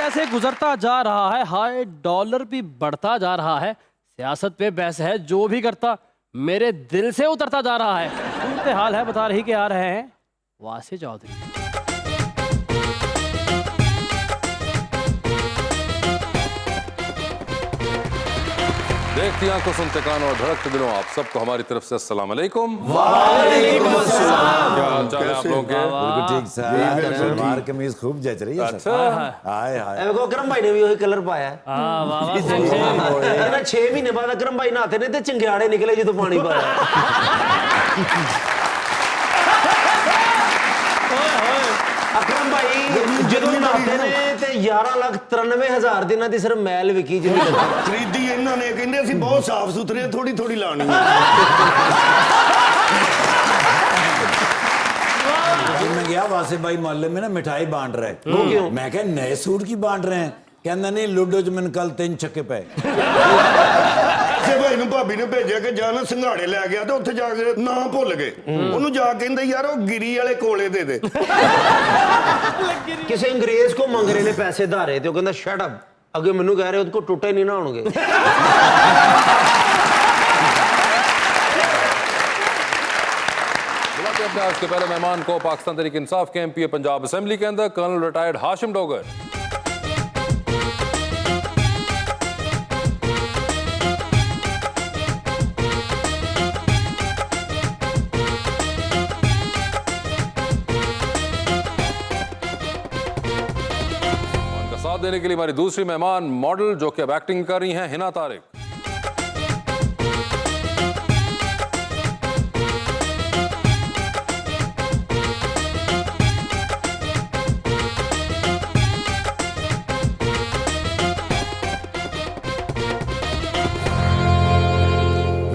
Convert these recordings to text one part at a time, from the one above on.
जैसे गुजरता जा रहा है हाय डॉलर भी बढ़ता जा रहा है, सियासत पे बहस है जो भी करता मेरे दिल से उतरता जा रहा है। सुनते हाल है बता रही के आ रहे हैं वासी चौधरी। देखती आंखों सुनते कानों और धड़कते दिलों आप सबको हमारी तरफ से अस्सलाम वालेकुम। वालेकुम अस्सलाम। क्या हाल चाल है आप लोगों के? बिल्कुल ठीक सर। सलवार कमीज खूब जच रही है। अच्छा हाय हाय। देखो अकरम भाई ने भी वही कलर पाया है। हाँ वाह वाह सेम सेम। ना 6 महीने बाद अकरम भाई नहाते ने ते चिंगाड़े निकले जो पानी पाया। अकरम भाई ਜਦੋਂ ਨਹਾਤੇ ਨੇ ਤੇ 11,93,000 ਦਿਨਾਂ ਦੀ ਸਿਰਫ ਮੈਲ ਵਿਕੀ ਜਿੰਨੀ ਖਰੀਦੀ ਇਹਨਾਂ ਨੇ ਕਹਿੰਦੇ ਅਸੀਂ ਬਹੁਤ ਸਾਫ ਸੁਥਰੇ ਥੋੜੀ ਥੋੜੀ ਲਾਣੀ ਹੈ। मैं गया वासे भाई मोहल्ले में ना मिठाई बांट रहे। क्यों? मैं क्या नए सूट की बांट रहे हैं? कहना नहीं लूडो च मैंने कल 3 छक्के पे। ਐਸੇ ਭਾਈ ਨੂੰ ਭਾਬੀ ਨੇ ਭੇਜਿਆ ਕਿ ਜਾ ਨਾ ਸੰਘਾੜੇ ਲੈ ਗਿਆ ਤੇ ਉੱਥੇ ਜਾ ਕੇ ਨਾ ਭੁੱਲ ਗਏ। ਉਹਨੂੰ ਜਾ ਕੇ ਕਹਿੰਦੇ ਯਾਰ ਉਹ ਗਿਰੀ ਵਾਲੇ ਕੋਲੇ ਦੇ ਦੇ। ਕਿਸੇ ਅੰਗਰੇਜ਼ ਕੋ ਮੰਗ ਰਹੇ ਨੇ ਪੈਸੇ ਧਾਰੇ ਤੇ ਉਹ ਕਹਿੰਦਾ ਸ਼ਟ ਅਪ ਅੱਗੇ ਮੈਨੂੰ ਕਹਿ ਰਹੇ ਉਹਦੇ ਕੋ ਟੁੱਟੇ ਨਹੀਂ ਨਾ ਹੋਣਗੇ। अपने आज के पहले मेहमान को पाकिस्तान तहरीक इंसाफ के एमपी पंजाब असेंबली के अंदर कर्नल रिटायर्ड हाशिम डोगर। उनका साथ देने के लिए हमारी दूसरी मेहमान मॉडल जो कि अब एक्टिंग कर रही हैं Hina Tariq.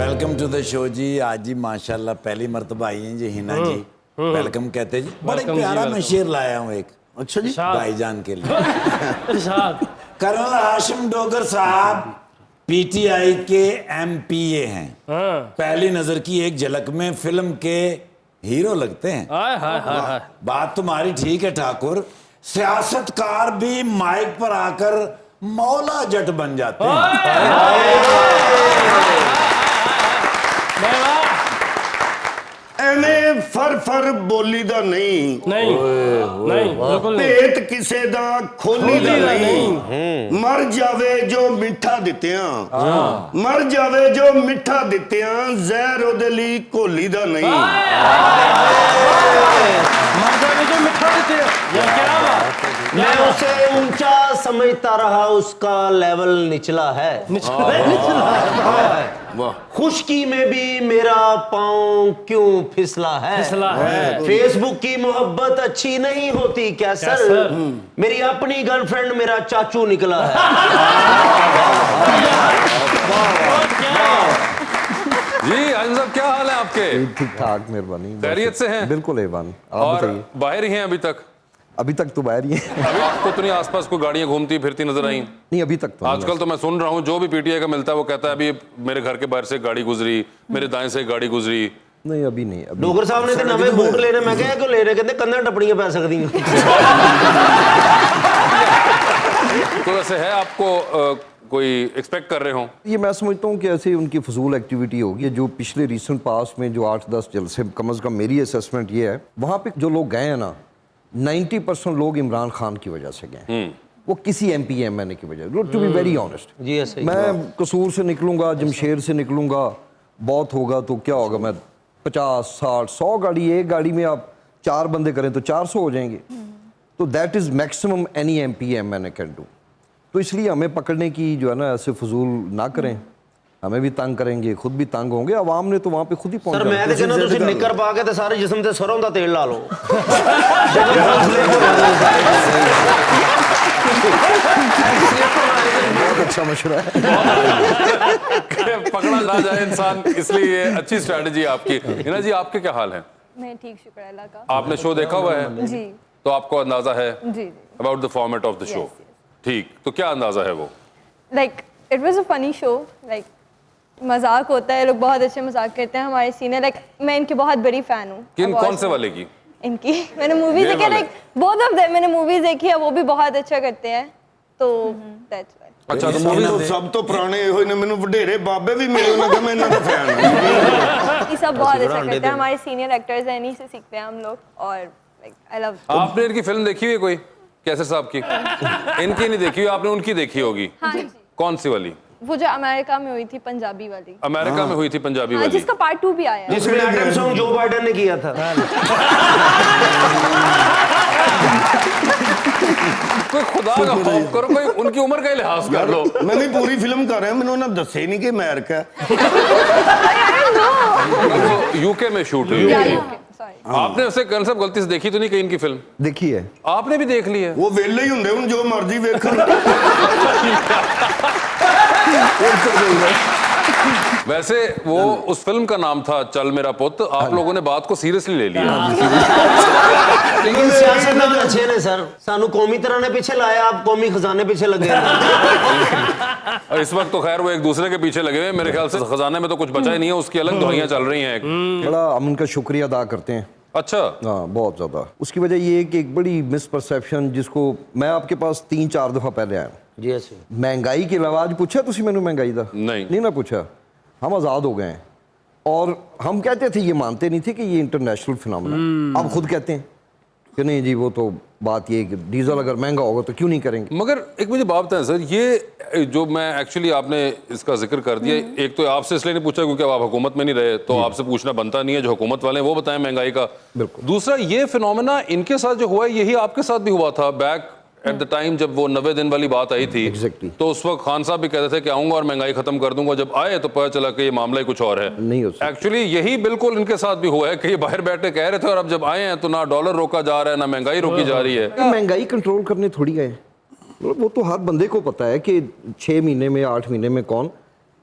Welcome to the show जी। आज जी माशाल्लाह पहली मर्तबा आई हैं जी हिना जी। वेलकम कहते हैं जी। बड़ा प्यारा मैं शेर लाया हूँ एक। अच्छा जी भाईजान के लिए। कर्नल हाशिम डोगर साहब पीटीआई के एमपीए हैं। पहली नजर की एक झलक में फिल्म के हीरो लगते हैं। हाय हाय हाय हाय। बात तुम्हारी ठीक है ठाकुर, सियासतकार भी माइक पर आकर मौला जट बन जाते हैं। ਐਵੇਂ ਫਰ ਫਰ ਬੋਲੀ ਦਾ ਨਹੀਂ नहीं नहीं बिल्कुल नहीं। ਭੇਤ ਕਿਸੇ ਦਾ ਖੋਲੀ ਦਾ ਨਹੀਂ ਮਰ ਜਾਵੇ ਜੋ ਮਿੱਠਾ ਦਿੱਤਿਆਂ ਮਰ ਜਾਵੇ ਜੋ ਮਿੱਠਾ ਦਿੱਤਿਆਂ ਜ਼ਹਿਰ ਉਹਦੇ ਲਈ ਘੋਲੀ ਦਾ ਨਹੀਂ। मैं उसे ऊंचा समझता रहा उसका लेवल निचला है। खुशकी में भी मेरा पाँव क्यों फिसला है? फेसबुक की मोहब्बत अच्छी नहीं होती क्या सर? मेरी अपनी गर्लफ्रेंड मेरा चाचू निकला है। जी आजम साहब क्या हाल है आपके? ठीक ठाक मेहरबानी। खैरियत से हैं? बिल्कुल एवान। आप और बताइए। बाहर ही हैं अभी तक? अभी तक तो बाहर ही हैं। अभी आपको तो नहीं आसपास कोई गाड़ियां घूमती फिरती नजर आई? नहीं अभी तक तो नहीं। आजकल तो मैं सुन रहा हूँ जो भी पीटीआई का मिलता है वो कहता है अभी मेरे घर के बाहर से गाड़ी गुजरी, मेरे दाएं से गाड़ी गुजरी। नहीं अभी नहीं अभी। डोगर साहब ने तो नवे बूट लेने मैं क्या क्यों ले रहे कहते कंधा टपड़ियां पै सकती हैं। तो वैसे है आपको कोई एक्सपेक्ट कर रहे हो? ये मैं समझता हूँ कि ऐसे उनकी फजूल एक्टिविटी होगी। जो पिछले रिसेंट पास में जो 8-10 जलसे कम अज़ कम मेरी असेसमेंट ये है वहाँ पे जो लोग गए हैं ना 90% लोग इमरान खान की वजह से गए। वो किसी एमपी एमएनए की वजह। टू बी वेरी ऑनेस्ट जी ऐसे मैं कसूर से निकलूंगा, जमशेर से निकलूंगा, बहुत होगा तो क्या होगा, मैं 50, 60, 100 गाड़ी, एक गाड़ी में आप 4 बंदे करें तो 400 हो जाएंगे। तो that is maximum any MP MNA can do. तो इसलिए हमें पकड़ने की जो है ना ऐसे फजूल ना करें, हमें भी तंग करेंगे, खुद भी तंग होंगे। अवाम ने तो वहाँ पे खुद ही पहुंच सर मैं तो कहना तुसी निकर पा के ते सारे जिस्म ते सरों दा तेल ला लो। बहुत अच्छा मशवरा है। पकड़ा ना जाए इंसान, इसलिए ये अच्छी स्ट्रेटजी आपकी। हिना जी आपके क्या हाल है? मैं ठीक शुक्र अल्लाह का। आपने शो देखा हुआ है? जी तो आपको अंदाजा है जी about the format of the show? ठीक, तो क्या अंदाजा है वो? Like it was a funny show. Like मजाक होता है, लोग बहुत अच्छे मजाक करते हैं हमारे सीनियर। लाइक मैं इनकी बहुत बड़ी फैन हूँ। किन कौन से वाले की? इनकी मैंने मूवीज देखी, लाइक बोथ ऑफ देम मैंने मूवीज देखी है, वो भी बहुत अच्छा करते हैं। तो that's why. अच्छा तो ਸਭ मूवी ਤੋਂ ਸਭ ਤੋਂ ਪੁਰਾਣੇ ਇਹੋ ਹੀ ਨੇ ਮੈਨੂੰ ਵਡੇਰੇ ਬਾਬੇ ਵੀ ਮਿਲੇ ਉਹਨਾਂ ਦਾ ਮੈਂ ਇਹਨਾਂ ਦਾ ਫੈਨ ਹਾਂ ये सब बहुत अच्छा करते हैं, हमारे सीनियर एक्टर्स हैं, इन्हीं से सीखते हैं हम लोग और लाइक आई लव। आपने इनकी फिल्म देखी हुई है कोई कैसर साहब की? इनकी नहीं देखी हुई, आपने उनकी देखी होगी। हाँ जी, कौन सी वाली? वो जो अमेरिका में हुई थी पंजाबी वाली, अमेरिका में हुई थी पंजाबी हाँ, वाली। जिसका पार्ट 2 भी आया है। जिसमें एडम सॉन्ग जो बाइडन ने किया था। कोई खुदा का खौफ करो, कोई उनकी उम्र का ही लिहाज कर लो। ਮੈਂ ਵੀ ਪੂਰੀ ਫਿਲਮ ਕਰ ਰਿਹਾ ਮੈਨੂੰ ਉਹਨਾਂ ਦੱਸੇ ਨਹੀਂ ਕਿ ਅਮਰੀਕਾ ਹੈ। तो यूके में शूट हुई Yeah, है। okay, sorry. आपने उसे कंसेप्ट गलती से देखी तो नहीं कहीं इनकी फिल्म? देखी है। आपने भी देख ली है? ਉਹ ਵਿਹਲੇ ਹੀ ਹੁੰਦੇ ਹੁਣ ਜੋ ਮਰਜ਼ੀ ਵੇਖਣ वैसे वो उस फिल्म का नाम था चल मेरा पुत। आप लोगों ने बात को सीरियसली ले लिया। लेकिन सियासतदान अच्छे ने सर, सानू कौमी तरह ने पीछे लाया, आप कौमी खजाने पीछे लगे। और इस वक्त तो खैर वो एक दूसरे के पीछे लगे हुए हैं। मेरे ख्याल से खजाने में तो कुछ बचा ही नहीं है, उसकी अलग दुआइयां चल रही हैं। बड़ा हम उनका शुक्रिया अदा करते हैं। अच्छा, हाँ, बहुत ज़्यादा। उसकी वजह ये है कि एक बड़ी मिसपरसेप्शन जिसको मैं आपके पास 3-4 दफ़ा पहले आया जी ऐसे महंगाई के अलावा आज पूछा तुसी मैंने महंगाई का नहीं ना पूछा। हम आज़ाद हो गए हैं और हम कहते थे, ये मानते नहीं थे कि ये इंटरनेशनल फिनोमेना। अब खुद कहते हैं कि नहीं जी, वो तो बात ये है कि डीजल अगर महंगा होगा तो क्यों नहीं करेंगे। मगर एक मुझे बात बताएं सर, ये जो मैं एक्चुअली आपने इसका जिक्र कर दिया, एक तो आपसे इसलिए नहीं पूछा क्योंकि अब आप हुकूमत में नहीं रहे, तो आपसे पूछना बनता नहीं है। जो हुकूमत वाले हैं वो बताएं महंगाई का। दूसरा, ये फिनोमेना इनके साथ जो हुआ है यही आपके साथ भी हुआ था बैक एट द टाइम जब वो 90 दिन वाली बात आई थी। Exactly. तो उस वक्त खान साहब भी कहते थे कि आऊंगा और महंगाई खत्म कर दूंगा। जब आए तो पता चला कि ये मामला ही कुछ और है। नहीं हो सकता। एक्चुअली यही बिल्कुल इनके साथ भी हुआ है कि ये बाहर बैठे कह रहे थे और अब जब आए हैं तो ना डॉलर रोका जा रहा है ना महंगाई रोकी जा रही है। महंगाई कंट्रोल करने थोड़ी गए, मतलब वो तो हर बंदे को पता है कि 6 महीने में 8 महीने में कौन।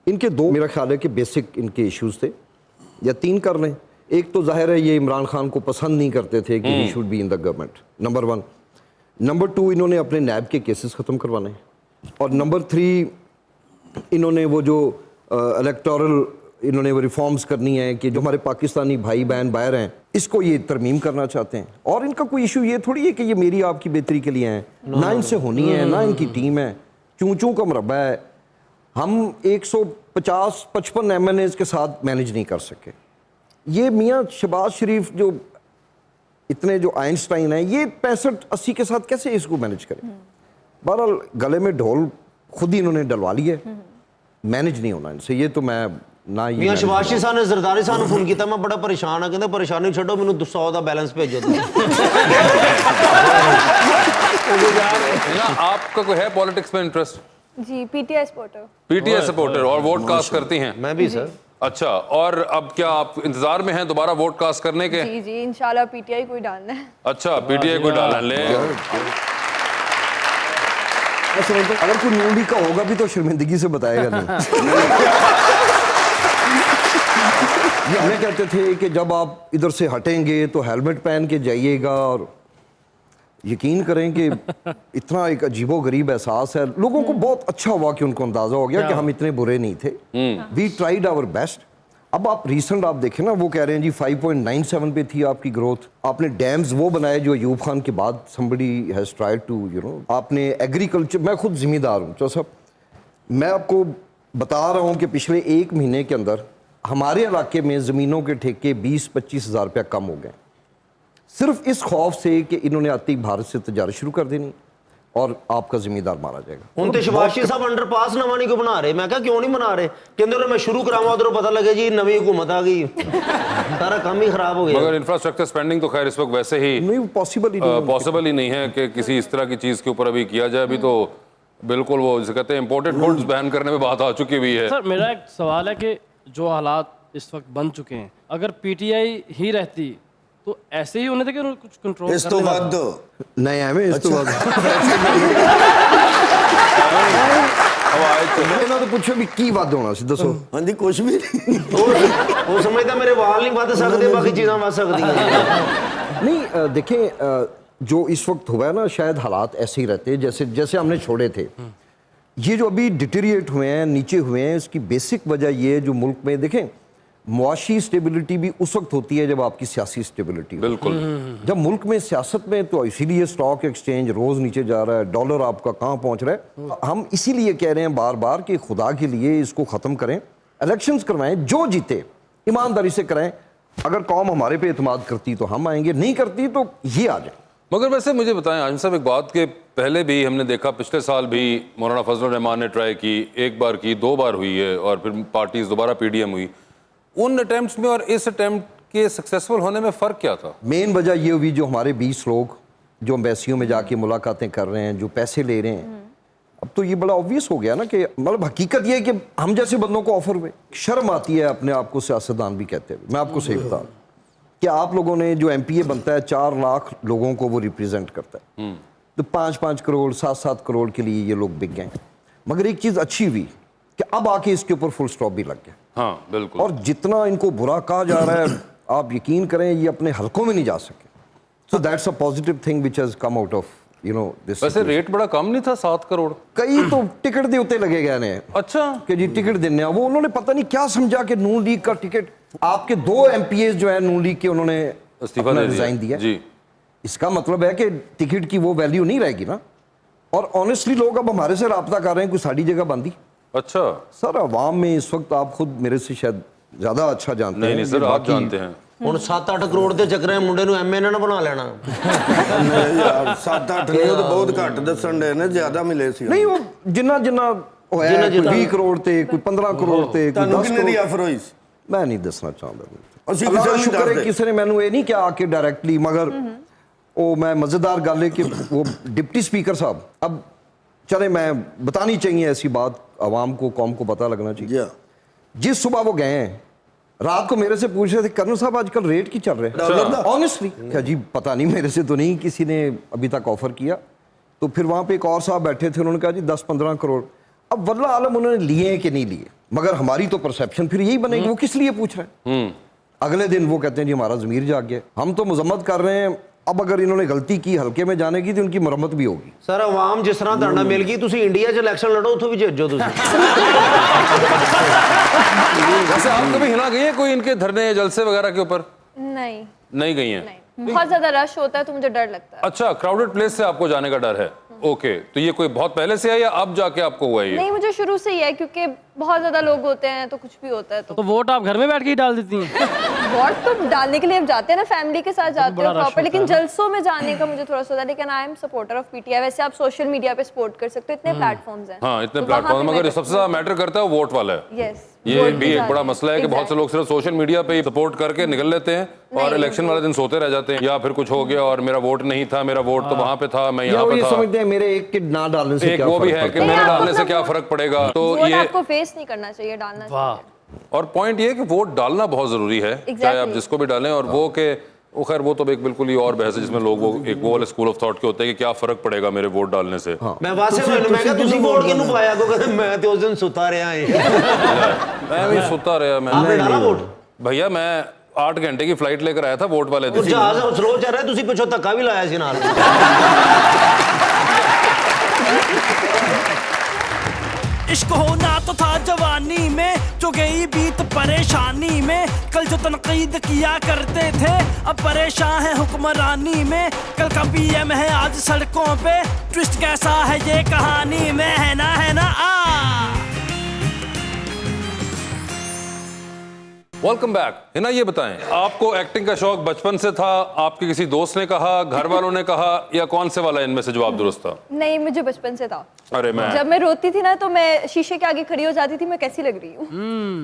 इनके 2 मेरा ख्याल है कि बेसिक इनके इश्यूज थे, या 3 कर लें। एक तो जाहिर है ये इमरान खान को पसंद नहीं करते थे कि he should be in the government, number 1। Number 2, इन्होंने अपने नैब के केसेस ख़त्म करवाने। और नंबर 3, इन्होंने वो जो इलेक्टोरल इन्होंने वो रिफॉर्म्स करनी है कि जो हमारे पाकिस्तानी भाई बहन बाहर हैं, इसको ये तरमीम करना चाहते हैं। और इनका कोई इशू ये थोड़ी है कि ये मेरी आपकी बेहतरी के लिए हैं, ना इनसे होनी है, ना इनकी टीम है, चूं चूं का मरबा है। हम 150-55 MNAs के साथ मैनेज नहीं कर सके। ये मियाँ शहबाज शरीफ जो इतने जो आइंस्टाइन है, ये 65-80 के साथ कैसे इसको मैनेज करें। बहरहाल गले में ढोल खुद ही इन्होंने डलवा लिया है, मैनेज नहीं होना इनसे। ये तो मैं ना ये मियां शबाशी साहब ने जरदारी साहब ने फोन किया, मैं बड़ा परेशान हाँ, कहते परेशानी छोड़ो, मैंने 200 का बैलेंस भेजो। आपका कोई है पॉलिटिक्स में इंटरेस्ट? जी, पीटीआई सपोर्टर। पीटीआई सपोर्टर और वोट कास्ट करती हैं? मैं भी सर। अच्छा, और अब क्या आप इंतजार में हैं दोबारा वोट कास्ट करने के? जी जी, इंशाल्लाह पीटीआई को ही डालना है। अच्छा, पीटीआई को डालना ले। अगर कोई न्यूडी का होगा भी तो शर्मिंदगी से बताएगा नहीं। ये हमें कहते थे कि जब आप इधर से हटेंगे तो हेलमेट पहन के जाइएगा, और यकीन करें कि इतना एक अजीबो-गरीब एहसास है। लोगों को बहुत अच्छा हुआ कि उनको अंदाजा हो गया कि हम इतने बुरे नहीं थे। We tried our best. अब आप रिसेंट आप देखें ना, वो कह रहे हैं जी 5.97 पे थी आपकी ग्रोथ। आपने डैम्स वो बनाए जो अयूब खान के बाद somebody has tried to, you know। आपने एग्रीकल्चर, मैं खुद जिम्मेदार हूँ तो साहब, मैं आपको बता रहा हूँ कि पिछले 1 महीने के अंदर हमारे इलाके में ज़मीनों के ठेके 20-25 हज़ार रुपया कम हो गए, सिर्फ इस खौफ से कि इन्होंने आती भारत से तजारत शुरू कर देनी और आपका जिम्मेदार मारा जाएगा। ਹੁਣ ਤੇ ਸ਼ਬਾਸ਼ੀ ਸਾਹਿਬ ਅੰਡਰਪਾਸ ਨਵਾਂ ਨਹੀਂ ਕਿਉਂ ਬਣਾ ਰਹੇ? ਮੈਂ ਕਿਹਾ ਕਿਉਂ ਨਹੀਂ ਬਣਾ ਰਹੇ? ਕਹਿੰਦੇ ਉਹਨੇ ਮੈਂ ਸ਼ੁਰੂ ਕਰਾਵਾਂ, ਉਧਰੋਂ ਪਤਾ ਲੱਗੇ ਜੀ ਨਵੀਂ हुकूमत आ गई, सारा काम ही खराब हो गया। मगर इंफ्रास्ट्रक्चर स्पेंडिंग तो खैर इस वक्त वैसे ही नहीं, पॉसिबल ही नहीं है कि किसी इस तरह की चीज के ऊपर अभी किया जाए। अभी तो बिल्कुल वो जिसे कहते हैं इम्पोर्टेड गुड्स बैन करने में बात आ चुकी हुई है। सर मेरा एक सवाल है कि जो हालात इस वक्त बन चुके हैं, अगर पीटीआई ही रहती तो ऐसे ही होने थे कि कुछ कंट्रोल ਇਸ ਤੋਂ ਵੱਧ नहीं है इस तो बाद ਇਹਨਾਂ ਤੋਂ ਪੁੱਛੋ ਵੀ ਕੀ ਵੱਧ ਹੋਣਾ ਸੀ ਦੱਸੋ। ਹਾਂਜੀ ਕੁਝ ਵੀ ਨਹੀਂ। ਉਹ ਸਮਝਦਾ ਮੇਰੇ ਵਾਲ ਨਹੀਂ ਵੱਧ ਸਕਦੇ, ਬਾਕੀ ਚੀਜ਼ਾਂ ਵੱਧ ਸਕਦੀਆਂ। नहीं देखें, जो इस वक्त हुआ है ना, शायद हालात ऐसे ही रहते जैसे हमने छोड़े थे। ये जो अभी डिटेरिएट हुए हैं, नीचे हुए हैं, इसकी बेसिक वजह ये है जो मुल्क में देखें, मुआशी स्टेबिलिटी भी उस वक्त होती है जब आपकी सियासी स्टेबिलिटी। बिल्कुल। जब मुल्क में सियासत में, तो इसीलिए स्टॉक एक्सचेंज रोज नीचे जा रहा है, डॉलर आपका कहाँ पहुंच रहा है। हम इसीलिए कह रहे हैं बार बार कि खुदा के लिए इसको ख़त्म करें, इलेक्शंस करवाएं, जो जीते ईमानदारी से कराएं। अगर कौम हमारे पे एतमाद करती तो हम आएंगे, नहीं करती तो ये आ जाए। मगर वैसे मुझे बताएं आजम साहब एक बात के पहले भी हमने देखा, पिछले साल भी मौलाना फजलुर रहमान ने ट्राई की, एक बार की, 2 बार हुई है, और फिर पार्टीज दोबारा पीडीएम हुई। उन अटेम्प्ट्स में और इस अटेम्प्ट के सक्सेसफुल होने में फ़र्क क्या था? मेन वजह ये हुई, जो हमारे 20 लोग जो एम्बेसियों में जाके मुलाकातें कर रहे हैं, जो पैसे ले रहे हैं, अब तो ये बड़ा ऑब्वियस हो गया ना कि मतलब हकीकत ये है कि हम जैसे बंदों को ऑफर हुए। शर्म आती है अपने आप को सियासतदान भी कहते हुए। मैं आपको सही बता कि आप लोगों ने जो एमपीए बनता है 4 लाख लोगों को वो रिप्रेजेंट करता है, तो 5-5 करोड़ 7-7 करोड़ के लिए ये लोग बिक गए। मगर एक चीज़ अच्छी हुई कि अब आके इसके ऊपर फुल स्टॉप भी लग गया। हाँ बिल्कुल। और जितना इनको बुरा कहा जा रहा है, आप यकीन करें ये अपने हलकों में नहीं जा सके। So that's a positive thing which has come out of this. वैसे रेट बड़ा कम नहीं था, 7 करोड़? कई तो टिकट दे उत्ते लगे गए ने। अच्छा कि जी टिकट देने, वो उन्होंने पता नहीं क्या समझा कि नून लीग का टिकट, आपके 2 एमपीएस जो है नून लीग के, उन्होंने इस्तीफा दे रिजाइन दिया जी। इसका मतलब है कि टिकट की वो वैल्यू नहीं रहेगी ना। और ऑनेस्टली लोग अब हमारे से रब्ता कर रहे हैं, कोई साड़ी जगह बंदी। अच्छा सर अवाम में इस वक्त, आप खुद मेरे से शायद ज्यादा अच्छा जानते हैं। नहीं सर, आप जानते हैं। ਹੁਣ 7-8 ਕਰੋੜ ਦੇ ਚੱਕਰਾਂ ਮੁੰਡੇ ਨੂੰ ਐਮਏ ਨਾ ਬਣਾ ਲੈਣਾ। ਨਹੀਂ ਯਾਰ 7-8 ਨਹੀਂ, ਉਹ ਤਾਂ ਬਹੁਤ ਘੱਟ ਦੱਸਣ ਦੇ ਨੇ, ਜ਼ਿਆਦਾ ਮਿਲੇ ਸੀ। नहीं वो जिन्ना जिन्ना होया है, कोई 20 करोड़ थे, कोई 15 करोड़ थे, कोई ਤੁਹਾਨੂੰ 10 ਕਿੰਨੇ ਦੀ करोड़। ਆਫਰ ਹੋਈ ਸੀ? मैं नहीं दसना चाहता। ਅਸੀਂ अल्लाह ਕਿਸੇ का ਨੂੰ ਨਹੀਂ शुक्र है ਦੱਸਦੇ। किसी ने मैनू ये नहीं कहा कि डायरेक्टली, मगर वो मैं मज़ेदार गल है कि वो डिप्टी स्पीकर साहब, अब चले मैं बतानी चाहिए ऐसी बात, आवाम को, कौम को पता लगना चाहिए। जी जिस सुबह वो गए हैं, रात को मेरे से पूछ रहे थे, कर्नल साहब आजकल रेट की चल रहे हैं ऑनेस्टली। क्या जी पता नहीं, मेरे से तो नहीं किसी ने अभी तक ऑफर किया। तो फिर वहाँ पे एक और साहब बैठे थे, उन्होंने कहा जी 10-15 करोड़। अब वल्लाह आलम उन्होंने लिए हैं कि नहीं लिए, मगर हमारी तो परसेप्शन फिर यही बनेगी, वो किस लिए पूछ रहे हैं। अगले दिन वो कहते हैं जी हमारा ज़मीर जाग गया। हम तो मजम्मत कर रहे हैं, अब अगर इन्होंने गलती की हल्के में जाने की तो उनकी मरम्मत भी होगी। ਸਰ ਆਵਾਮ ਜਿਸ ਤਰ੍ਹਾਂ ਤੁਹਾਡਾ ਮਿਲ ਗਈ, ਤੁਸੀਂ ਇੰਡੀਆ 'ਚ ਇਲੈਕਸ਼ਨ ਲੜੋ, ਉੱਥੋਂ ਵੀ ਜਿੱਤ ਜਾਓ ਤੁਸੀਂ। वैसे आप कभी हिला गई है कोई इनके धरने या जलसे वगैरह के ऊपर? नहीं नहीं गई हैं? नहीं, बहुत ज्यादा रश होता है तो मुझे डर लगता है। अच्छा, क्राउडेड प्लेस से आपको जाने का डर है। ओके, तो ये कोई बहुत पहले से है या अब जाके आपको हुआ है ये? नहीं, मुझे शुरू से ही है, क्योंकि बहुत ज्यादा लोग होते हैं तो कुछ भी होता है। तो वोट आप घर में बैठ के ही डाल देती हैं? वोट तो डालने के लिए हम जाते हैं ना, फैमिली के साथ जाते बड़ा हो रश प्रॉपर, लेकिन होता है जलसों में जाने का मुझे थोड़ा सा होता है। लेकिन I am supporter of PTI. वैसे आप सोशल मीडिया पे सपोर्ट कर सकते हो, इतने प्लेटफॉर्म्स हैं। हाँ, इतने तो वहाँ प्लेटफॉर्म, पे मगर मैं सबसे ज्यादा मैटर करता है वो वोट वाला है। यस, ये भी एक बड़ा मसला है कि बहुत से लोग सिर्फ सोशल मीडिया पे ही सपोर्ट करके निकल लेते हैं और इलेक्शन वाले दिन सोते रह जाते हैं, या फिर कुछ हो गया और मेरा वोट नहीं था, मेरा वोट तो वहां पे था, मैं या यहाँ वो पे ये था। समझते हैं मेरे एक के ना डालने से एक क्या वो भी फर्क है कि पड़ता मेरे नहीं, डालने से आपको क्या फर्क पड़ेगा। तो वोट ये आपको फेस नहीं करना चाहिए, डालना चाहिए। और पॉइंट ये है कि वोट डालना बहुत जरूरी है, चाहे आप जिसको भी डालें। और वो के वो खैर वो तो एक बिल्कुल ही और बहस है जिसमें लोग वो एक वो वाले स्कूल ऑफ थॉट के होते हैं कि क्या फर्क पड़ेगा मेरे वोट डालने से। ਮੈਂ ਵਾਸੇ ਹੋਏ ਨੂੰ ਮੈਂ ਕਿਹਾ ਤੁਸੀਂ ਵੋਟ ਕਿਹਨੂੰ ਪਾਇਆ? ਕੋ ਕਹਿੰਦੇ ਮੈਂ ਤੇ ਉਸ ਦਿਨ ਸੁੱਤਾ ਰਿਹਾ मैं भी सोता रहा। मैं आपने डाला वोट? भैया मैं 8 घंटे की फ्लाइट लेकर आया था वोट वाले ਉਹ दिन। ਜਹਾਜ਼ ਸਲੋ ਚੱਲ ਰਿਹਾ, ਤੁਸੀਂ ਪਿੱਛੋਂ ਧੱਕਾ ਵੀ ਲਾਇਆ ਸੀ ਨਾਲ। इश्क होना तो था जवानी में, जो गई बीत परेशानी में। कल जो तनकीद किया करते थे, अब परेशान है हुक्मरानी में। कल का पीएम है आज सड़कों पे, ट्विस्ट कैसा है ये कहानी में, है ना वेलकम बैक। है ना, ये बताएं आपको एक्टिंग का शौक बचपन से था, आपके किसी दोस्त ने कहा, घर वालों ने कहा, या कौन से वाला इनमें से जवाब दुरुस्त था? नहीं, मुझे बचपन से था। अरे मैं जब मैं रोती थी ना तो मैं शीशे के आगे खड़ी हो जाती थी, मैं कैसी लग रही हूँ।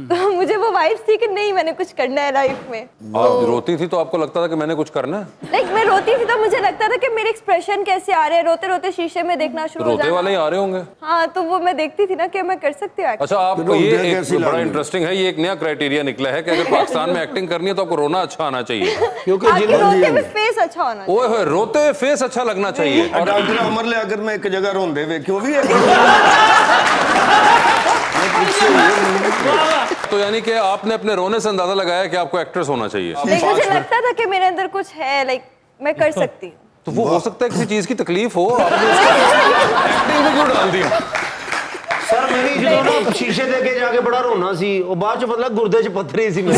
तो मुझे वो वाइब्स थी कि नहीं, मैंने कुछ करना है लाइफ में। आप रोती थी तो आपको लगता था कि मैंने कुछ करना है? लाइक मैं रोती थी तो मुझे लगता था कि मेरे एक्सप्रेशन कैसे आ रहे हैं, रोते रोते शीशे में देखना शुरू हो रोते जाना। वाले ही आ रहे होंगे। हाँ, तो वो मैं देखती थी ना कि मैं कर सकती हूँ। अच्छा, आप तो ये रोते एक कैसी बड़ा लगी? इंटरेस्टिंग है, ये एक नया क्राइटेरिया निकला है कि अगर पाकिस्तान में एक्टिंग करनी है तो आपको रोना अच्छा आना चाहिए। ਕਿਉਂਕਿ आपके रोते में फेस अच्छा होना चाहिए। ओए होए, रोते हुए फेस अच्छा लगना चाहिए। और डॉक्टर अमर ले अगर मैं एक जगह रोंदे वे क्यों भी तो यानी कि आपने अपने रोने से अंदाजा लगाया कि आपको एक्ट्रेस होना चाहिए। लेकिन मुझे लगता था कि मेरे अंदर कुछ है, लाइक मैं कर सकती हूँ। तो वो हो सकता है किसी चीज की तकलीफ हो, आपने एक्टिंग में क्यों डाल दी? ਸਰ ਮੈਂ ਵੀ ਜਦੋਂ ਨਾ ਸ਼ੀਸ਼ੇ ਦੇ ਅੱਗੇ ਜਾ ਕੇ ਬੜਾ ਰੋਣਾ ਸੀ, ਉਹ ਬਾਅਦ ਚ ਮਤਲਬ ਗੁਰਦੇ ਚ ਪੱਥਰੀ ਸੀ ਮੇਰੇ।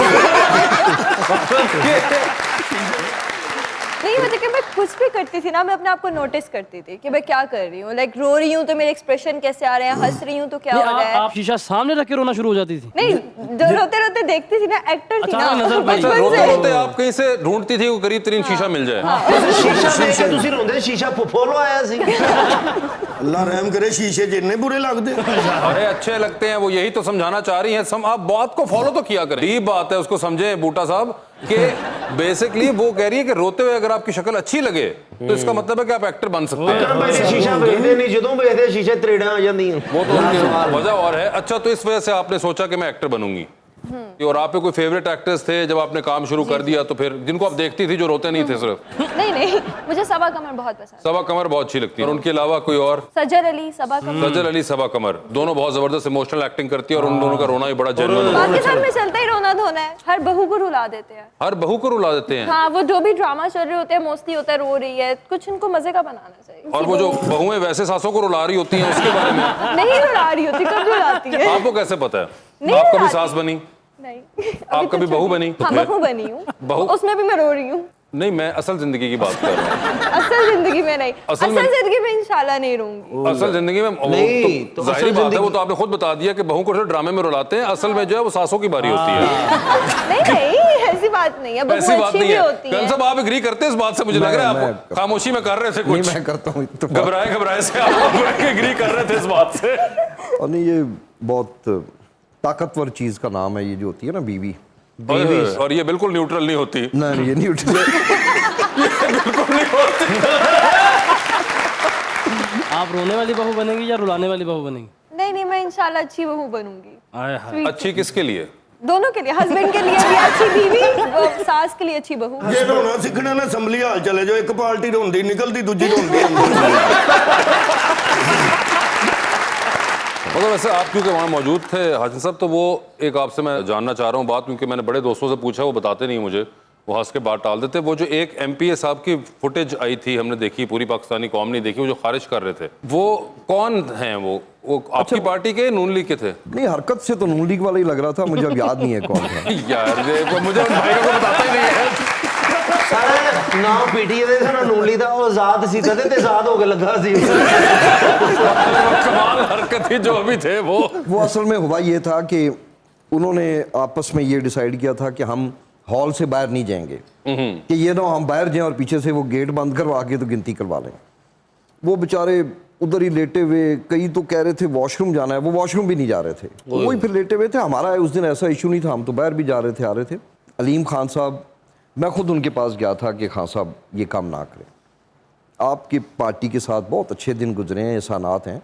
नहीं मतलब कि मैं कुछ भी करती थी ना, मैं अपने आप को नोटिस करती थी कि मैं क्या कर रही हूँ। लाइक रो रही हूँ तो मेरे एक्सप्रेशन कैसे आ रहे हैं, हंस रही हूँ तो क्या हो रहा है। आप शीशा सामने रख के रोना शुरू हो जाती थी? नहीं, जो रोते रोते देखती थी ना, एक्टर थी ना, अचानक नजर पड़ी। अच्छा, बचपन रोते से। रोते आप कहीं से ढूंढती थी वो करीब तरीन शीशा मिल जाए। ਸ਼ੀਸ਼ਾ ਦੇਖ ਕੇ ਤੁਸੀਂ ਰੋਂਦੇ, ਸ਼ੀਸ਼ਾ ਫੁੱਫੋਲੋ ਆਇਆ ਸੀ। ਅੱਲਾ ਰਹਿਮ करे शीशे जितने बुरे लगते। अरे अच्छे लगते हैं वो, यही तो समझाना चाह रही हैं। आप बात को फॉलो तो किया करें। डीप बात है, उसको समझे बूटा साहब कि बेसिकली वो कह रही है कि रोते हुए अगर आपकी शक्ल अच्छी लगे तो इसका मतलब है कि आप एक्टर बन सकते हैं। ਪਹਿਲੇ ਸ਼ੀਸ਼ਾ ਵੇਖਦੇ ਨਹੀਂ, ਜਦੋਂ ਵੇਖਦੇ ਸ਼ੀਸ਼ੇ ਤਰੇੜਾਂ आ ਜਾਂਦੀਆਂ। वो तो उनकी वजह और है। अच्छा, तो इस वजह से आपने सोचा कि मैं एक्टर बनूंगी। और आप पे कोई फेवरेट एक्टर्स थे जब आपने काम शुरू कर दिया, तो फिर जिनको आप देखती थी जो रोते नहीं थे सिर्फ? नहीं, मुझे सबा कमर बहुत पसंद है। सबा कमर बहुत अच्छी लगती है। और उनके अलावा कोई और? सजर अली, सबा कमर। सजर अली, सबा कमर, दोनों बहुत जबरदस्त इमोशनल एक्टिंग करती है और उन दोनों का रोना भी बड़ा जेन्युइन है। पाकिस्तान में चलता ही रोना धोना है, हर बहू को रुला देते हैं। हर बहू को रुला देते हैं। हाँ, वो जो भी ड्रामा चल रहे होते हैं, मोस्टली होता है रो रही है, कुछ इनको मजे का बनाना चाहिए। और वो जो बहुएं वैसे सासों को रुला रही होती हैं उसके बारे में नहीं रुला रही होती, कब रुलाती है? आपको कैसे पता है? नहीं आप कभी रुलाती। सास बनी? नहीं। आप कभी बहू बनी? हाँ, बहू बनी हूँ। बहू? उसमें भी मैं रो रही हूँ। नहीं, मैं असल जिंदगी की बात कर रहा हूँ। असल जिंदगी में नहीं, असल असल में- जिंदगी में इंशाल्लाह नहीं रहूंगी। असल जिंदगी में वो नहीं, तो तो जाहिर असल बात है, वो जिंदगी- तो आपने खुद बता दिया कि बहू को सिर्फ ड्रामे में रुलाते हैं, असल में जो है वो सासों की बारी होती है। नहीं, ऐसी बात नहीं है, बहू ऐसी बात अच्छी नहीं भी है। होती कौन है। साहब आप एग्री करते हैं इस बात से? मुझे लग रहा है आप खामोशी में कर रहे थे नहीं, कुछ। मैं करता हूँ तो घबराए से आप एग्री कर रहे थे इस बात से। और नहीं, ये बहुत ताकतवर चीज का नाम है, ये जो होती है ना बीवी। और ये बिल्कुल न्यूट्रल नहीं होती। नहीं, ये नहीं उठी। बिल्कुल नहीं होती। आप रोने वाली बहू बनेंगी या रुलाने वाली बहू बनेंगी? नहीं, मैं इंशाल्लाह अच्छी बहू बनूंगी। आय हाय। Sweet। अच्छी किसके लिए? दोनों के लिए, हस्बैंड के लिए भी अच्छी बीवी, वो सास के लिए अच्छी बहू। ਜੇ ਰੋਣਾ ਸਿੱਖਣਾ ਨਾ ਅਸੈਂਬਲੀ ਹਾਲ ਚਲੇ ਜਾਓ, ਇੱਕ ਪਾਰਟੀ ਰੋਂਦੀ ਨਿਕਲਦੀ, ਦੂਜੀ ਰੋਂਦੀ ਅੰਦਰ। मतलब वैसे आप क्योंकि वहाँ मौजूद थे हाजिन साहब, तो वो एक आपसे मैं जानना चाह रहा हूँ बात, क्योंकि मैंने बड़े दोस्तों से पूछा, वो बताते नहीं मुझे, वो हंस के बात टाल देते। वो जो एक MPA साहब की फुटेज आई थी, हमने देखी, पूरी पाकिस्तानी कौम नहीं देखी, वो जो खारिज कर रहे थे, वो कौन हैं? वो आपकी पार्टी के नून लीग के थे? नहीं, हरकत से तो नून लीग वाला ही लग रहा था, मुझे अब याद नहीं है कौन था। यार ये मुझे उन भाइयों को बताता ही नहीं है। ਸਾਰੇ ਨਾ ਪੀਟੀਏ ਦੇ ਸਾਨੂੰ ਨੂਲੀ ਦਾ ਉਹ ਆਜ਼ਾਦ ਸੀ ਤਦੇ ਤੇ ਆਜ਼ਾਦ ਹੋ ਕੇ ਲੱਗਾ ਸੀ। कमाल हरकत थी जो अभी थे वो असल में हुआ ये था कि उन्होंने आपस में ये डिसाइड किया था कि हम हॉल से बाहर नहीं जाएंगे, कि ये ना हम बाहर जाएं और पीछे से वो गेट बंद करवा के तो गिनती करवा लें। वो बेचारे उधर ही लेटे हुए, कई तो कह रहे थे वॉशरूम जाना है, वो वॉशरूम भी नहीं जा रहे थे, वही फिर लेटे हुए थे। हमारा उस दिन ऐसा इशू नहीं था, हम तो बाहर भी जा रहे थे, आ रहे थे। अलीम खान साहब, मैं खुद उनके पास गया था कि खान साहब ये काम ना करें, आपकी पार्टी के साथ बहुत अच्छे दिन गुजरे हैं, एहसानात हैं,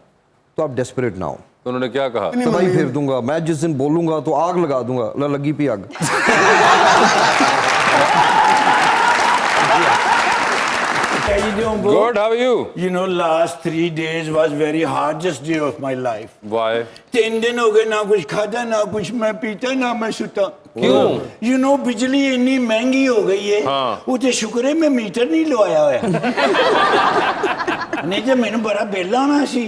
तो आप डेस्परेट ना हो। तो उन्होंने क्या कहा? तो भाई फेर दूंगा मैं, जिस दिन बोलूंगा तो आग लगा दूंगा। लगी पी आग। How you doing, bro? Good, how are you? You know, last 3 days was very hardest day of my life. Why? 3 दिन हो गए, ना कुछ खाता, ना कुछ मैं पीता, ना मैं सुता। क्यों? You know, बिजली इतनी महंगी हो गई है, हाँ। वो तो शुक्र है मैं मीटर नहीं लवाया होया। नहीं तो मैंने बड़ा बिल आना सी।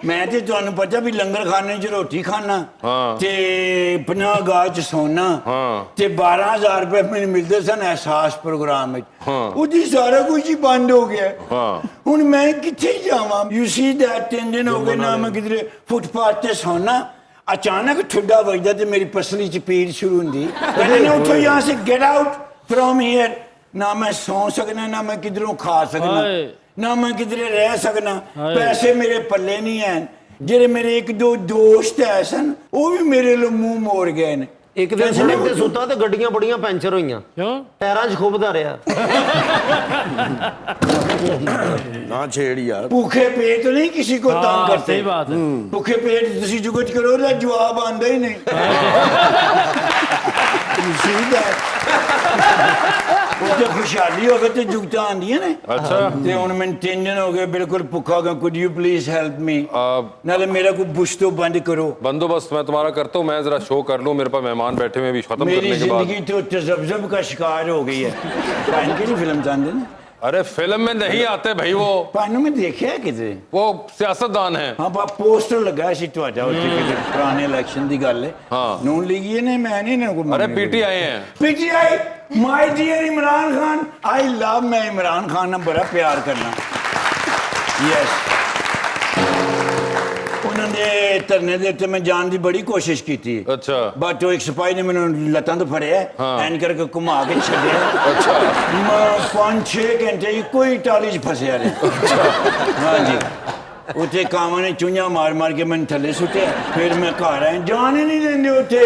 मैं तो तुहानू पता भी लंगर खाने च रोटी खाना, हाँ। ते 50 गाह च सोना, हाँ। ते 12,000 रुपए मैंने मिलते सन एहसास प्रोग्राम में। हाँ। ਉਹਦੀ ਸਾਰਾ ਕੁਝ ਹੀ ਬੰਦ ਹੋ ਗਿਆ। हाँ। ਹੁਣ ਮੈਂ ਕਿੱਥੇ ਜਾਵਾਂ? ਯੂ ਸੀ ਦੈਟ 3 ਦਿਨ ਹੋ ਗਏ ਨਾ ਮੈਂ ਕਿਧਰੇ ਫੁੱਟਪਾਥ ਤੇ ਸੌਣਾ, ਅਚਾਨਕ ਠੁੱਡਾ ਵੱਜਦਾ ਤੇ ਮੇਰੀ ਪਸਲੀ ਚ ਪੀੜ ਸ਼ੁਰੂ ਹੁੰਦੀ। ਕਹਿੰਦੇ ਨੇ ਉੱਠੋ यहाँ से गेट आउट फ्रॉम हियर। ਨਾ ਮੈਂ ਸੌ ਸਕਣਾ, ਨਾ ਮੈਂ ਕਿਧਰੋਂ ਖਾ ਸਕਣਾ, ਹਾਏ। ਨਾ ਮੈਂ ਕਿਧਰੇ ਰਹਿ ਸਕਣਾ। ਪੈਸੇ ਮੇਰੇ ਪੱਲੇ ਨਹੀਂ ਹਨ। ਜਿਹੜੇ ਮੇਰੇ 1-2 ਦੋਸਤ ਹੈ ਸਨ, ਉਹ ਵੀ ਮੇਰੇ ਲਈ ਮੂੰਹ ਮੋੜ ਗਏ ਨੇ। ਇੱਕ ਦਿਨ ਸੜਕ ਤੇ ਸੁੱਤਾ ਤੇ ਗੱਡੀਆਂ ਬੜੀਆਂ ਪੈਂਚਰ ਹੋਈਆਂ, क्यों? ਟਾਇਰਾਂ 'ਚ ਖੁੱਬਦਾ ਰਿਹਾ। ਨਾ ਛੇੜ ਯਾਰ। ਭੁੱਖੇ पेट नहीं किसी को तंग हाँ, करते। सही बात है। ਭੁੱਖੇ पेट ਤੁਸੀਂ जुगत करो ना, जवाब आंदा ही नहीं। You see that? जब खुशहाली होवे तो जुगतां आंदियां ने। अच्छा। ते हुण मैं 3 दिन हो गए बिल्कुल भुखा हो गया। Could you please help me? नाले मेरा कोई बुश तो बंद करो। बंदोबस्त मैं तुम्हारा करता हूँ, मैं जरा शो कर लूँ, मेरे पास मेहमान बैठे हुए भी खत्म मेरी करने के बाद। जिंदगी तो तजब्जब का शिकार हो गई है। पाइन की फिल्म जानते ना, अरे फिल्म में नहीं आते भाई वो ਤੁਹਾਨੂੰ ਮੈਂ ਦੇਖਿਆ ਕਿਤੇ वो सियासतदान है। ਹਾਂ ਬਾ ਪੋਸਟਰ ਲੱਗਾ ਸੀ ਤੁਹਾਡਾ ਉੱਥੇ ਕਿਤੇ ਪੁਰਾਣੇ ਇਲੈਕਸ਼ਨ ਦੀ ਗੱਲ ਹੈ ਹਾਂ। ਨੂਨ ਲੀਗੀ ਨੇ ਮੈਂ ਨਹੀਂ ਨਾ ਕੋਈ अरे पीटीआई हैं। PTI my dear Imran Khan I love ਮੈਂ ਇਮਰਾਨ ਖਾਨ ਨਾਲ ਬੜਾ ਪਿਆਰ ਕਰਨਾ ਯੈਸ ਉਹਨਾਂ ਦੇ ਧਰਨੇ ਦੇ ਉੱਤੇ ਮੈਂ ਜਾਣ ਦੀ ਬੜੀ ਕੋਸ਼ਿਸ਼ ਕੀਤੀ अच्छा ਬਟ ਉਹ ਇੱਕ ਸਿਪਾਹੀ ਨੇ ਮੈਨੂੰ ਲੱਤਾਂ ਤੋਂ ਫੜਿਆ ਐਨ ਕਰਕੇ ਘੁਮਾ ਕੇ ਛੱਡਿਆ अच्छा ਮੈਂ 5-6 ਘੰਟੇ ਇੱਕੋ ਹੀ ਟਾਲੀ 'ਚ ਫਸਿਆ ਰਿਹਾ ਹਾਂਜੀ ਉੱਥੇ ਕਾਵਾਂ ਨੇ ਚੂਹੀਆਂ ਮਾਰ ਮਾਰ ਕੇ ਮੈਨੂੰ ਥੱਲੇ ਸੁੱਟਿਆ ਫਿਰ ਮੈਂ ਘਰ ਆਇਆ ਜਾਣ ਹੀ ਨਹੀਂ ਦਿੰਦੇ ਉੱਥੇ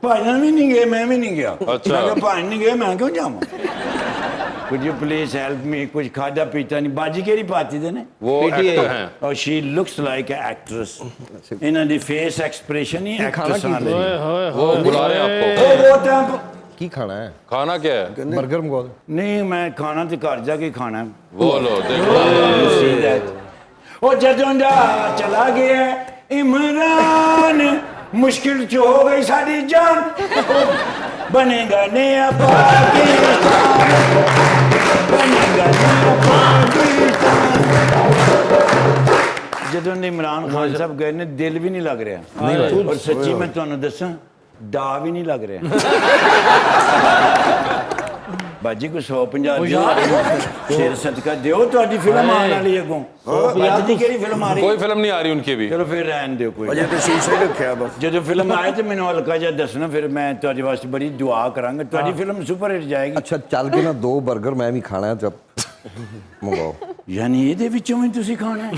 ਭਾਈਆਂ ਵੀ ਨਹੀਂ ਗਏ ਮੈਂ ਵੀ ਨਹੀਂ ਗਿਆ ਅੱਛਾ। ਮੈਂ ਕਿਹਾ ਭਾਈ ਨਹੀਂ ਗਏ ਮੈਂ ਕਿਉਂ ਜਾਵਾਂ Could you please help me ਕੁਝ ਖਾਦਾ ਪੀਤਾ ਨਹੀਂ ਬਾਜੀ ਕਿਹੜੀ ਪਾਤੀ ਦੇ ਨੇ वो एक्टर हैं। ਔਰ she looks like a actress ਇਹਨਾਂ ਦੀ ਫੇਸ ਐਕਸਪ੍ਰੈਸ਼ਨ ਹੀ ਐਕਟਰੈਸ ਵਾਲੇ वो बुला रहे हैं आपको। ਉਹ ਤਾਂ ਕੀ ਖਾਣਾ ਹੈ खाना क्या है? 버ਗਰ ਮੰਗਵਾ ਦਿਓ ਨਹੀਂ ਮੈਂ ਖਾਣਾ ਤੇ ਘਰ ਜਾ ਕੇ ਖਾਣਾ ਹੈ। बोलो देखो। You see that? ਉਹ ਜਦੋਂ ਦਾ ਚਲਾ ਗਿਆ ਇਮਰਾਨ ਮੁਸ਼ਕਿਲ ਚ ਹੋ ਗਈ ਸਾਡੀ ਜਾਨ ਬਣੇਗਾ ਨया ਪਾਕਿਸਤਾਨ ਬਣੇਗਾ ਨया ਪਾਕਿਸਤਾਨ ਜਦੋਂ ਦੇ ਇਮਰਾਨ ਖਾਨ ਸਾਹਿਬ ਗਏ ਨੇ ਦਿਲ ਵੀ ਨਹੀਂ ਲੱਗ ਰਿਹਾ ਔਰ ਸੱਚੀ ਮੈਂ ਤੁਹਾਨੂੰ ਦੱਸਾਂ ਦਾ ਵੀ ਨਹੀਂ ਲੱਗ ਰਿਹਾ ਬਾਜੀ ਕੋ 150 ਦਿਓ ਸ਼ੇਰ ਸਦਕਾ ਦਿਓ ਤੁਹਾਡੀ ਫਿਲਮ ਆਉਣ ਵਾਲੀ ਅੱਗੋਂ ਅੱਜ ਦੀ ਕਿਹੜੀ ਫਿਲਮ ਆ ਰਹੀ कोई फिल्म नहीं आ रही उनकी भी। ਚਲੋ ਫਿਰ ਰਹਿਣ ਦਿਓ ਕੋਈ ਅਜੇ ਤੇ ਸ਼ੀਸ਼ੇ ਰੱਖਿਆ ਬਸ ਜਦੋਂ ਫਿਲਮ ਆਏ ਤੇ ਮੈਨੂੰ ਹਲਕਾ ਜਿਹਾ ਦੱਸਣਾ ਫਿਰ ਮੈਂ ਤੁਹਾਡੇ ਵਾਸਤੇ ਬੜੀ ਦੁਆ ਕਰਾਂਗਾ ਤੁਹਾਡੀ ਫਿਲਮ ਸੁਪਰ ਹਿੱਟ ਜਾਏਗੀ ਅੱਛਾ ਚੱਲ ਕੇ ਨਾ 2 버ਗਰ ਮੈਂ ਵੀ ਖਾਣਾ ਹੈ ਜਦ ਮੰਗਵਾਓ ਯਾਨੀ ਇਹਦੇ ਵਿੱਚੋਂ ਵੀ ਤੁਸੀਂ ਖਾਣਾ ਹੈ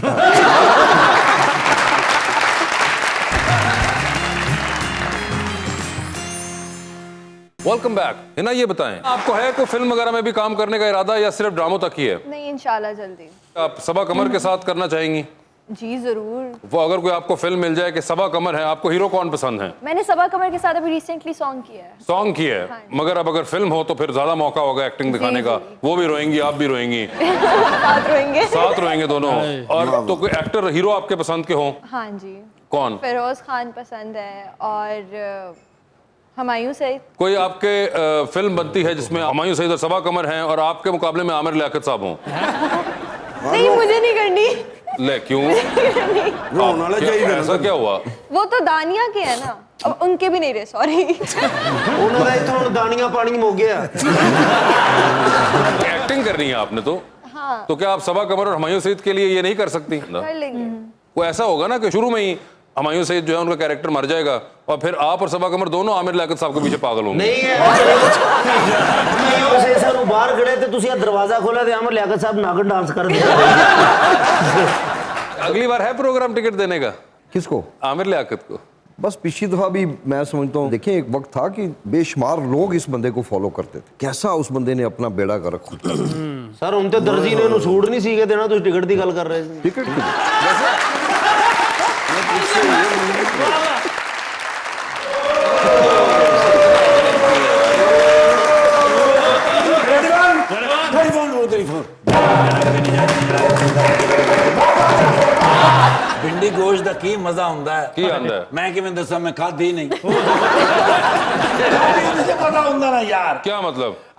वेलकम बैक। हिना ये बताएं आपको है कोई फिल्म वगैरह में भी काम करने का इरादा या सिर्फ ड्रामों तक ही है? नहीं इंशाल्लाह जल्दी आप सबा कमर के साथ करना चाहेंगी? जी जरूर वो अगर कोई आपको फिल्म मिल जाए कि सबा कमर है, आपको हीरो कौन पसंद है? मैंने सबा कमर के साथ अभी रिसेंटली सॉन्ग किया है सॉन्ग की है हाँ। मगर अब अगर फिल्म हो तो फिर ज्यादा मौका होगा एक्टिंग दिखाने का। वो भी रोएंगी आप भी रोएंगी साथ रोएंगे साथ रोएंगे दोनों। और तो कोई एक्टर हीरो आपके पसंद के हो? हाँ जी कौन? फिरोज खान पसंद है और हुमायूं सईद कोई आपके फिल्म बनती है जिसमें हुमायूं सईद और सबा कमर हैं और आपके मुकाबले में आमिर लियाकत साहब हों? नहीं मुझे नहीं करनी ले क्यों? ਰੋਣ ਵਾਲਾ क्या- ਚਾਹੀਦਾ ऐसा क्या हुआ? वो तो दानिया के है ना अब उनके भी नहीं रहे सॉरी ਉਹਨਾਂ ਦਾ ਇੱਥੋਂ ਹੁਣ ਦਾਣੀਆਂ ਪਾਣੀ ਮੁੱਕ ਗਿਆ एक्टिंग करनी है आपने तो। हाँ तो क्या आप सबा कमर और हुमायूं सईद के लिए ये नहीं कर सकती? कर लेंगे वो ऐसा होगा ना कि शुरू में ही हुमायूं सईद जो है उनका कैरेक्टर मर जाएगा और फिर आप और सबा कमर दोनों आमिर लियाकत साहब के पीछे पागल होंगे। ਨਹੀਂ ਹੈ ਉਸੇ ਸਾਨੂੰ ਬਾਹਰ ਖੜੇ ਤੇ ਤੁਸੀਂ ਇਹ ਦਰਵਾਜ਼ਾ ਖੋਲਿਆ ਤੇ ਅਮਰ ਲਿਆਕਤ ਸਾਹਿਬ ਨਾਗਨ ਡਾਂਸ ਕਰਦੇ अगली बार है प्रोग्राम टिकट देने का किसको आमिर लियाकत को? बस पिछली दफा भी मैं समझता हूँ देखिए एक वक्त था कि बेशुमार लोग इस बंदे को फॉलो करते थे कैसा उस बंदे ने अपना बेड़ा गर्क खुद कर ਸਰ ਹੁਣ ਤੇ ਦਰਜੀ ਨੇ ਇਹਨੂੰ ਸੂਟ ਨਹੀਂ ਸੀਗੇ ਦੇਣਾ ਤੁਸੀਂ ਟਿਕਟ ਦੀ ਗੱਲ ਕਰ ਰਹੇ ਸੀ टिकट की ਭਿੰਡੀ ਗੋਸ਼ਤ ਦਾ ਕੀ ਮਜ਼ਾ ਹੁੰਦਾ ਹੈ ਕੀ ਆਉਂਦਾ ਹੈ? ਮੈਂ ਕਿਵੇਂ ਦੱਸਾਂ ਮੈਂ ਖਾਧੀ ਨਹੀਂ ਖਾਧੀ ਨਹੀਂ ਪਤਾ ਹੁੰਦਾ ਨਾ ਯਾਰ क्या मतलब?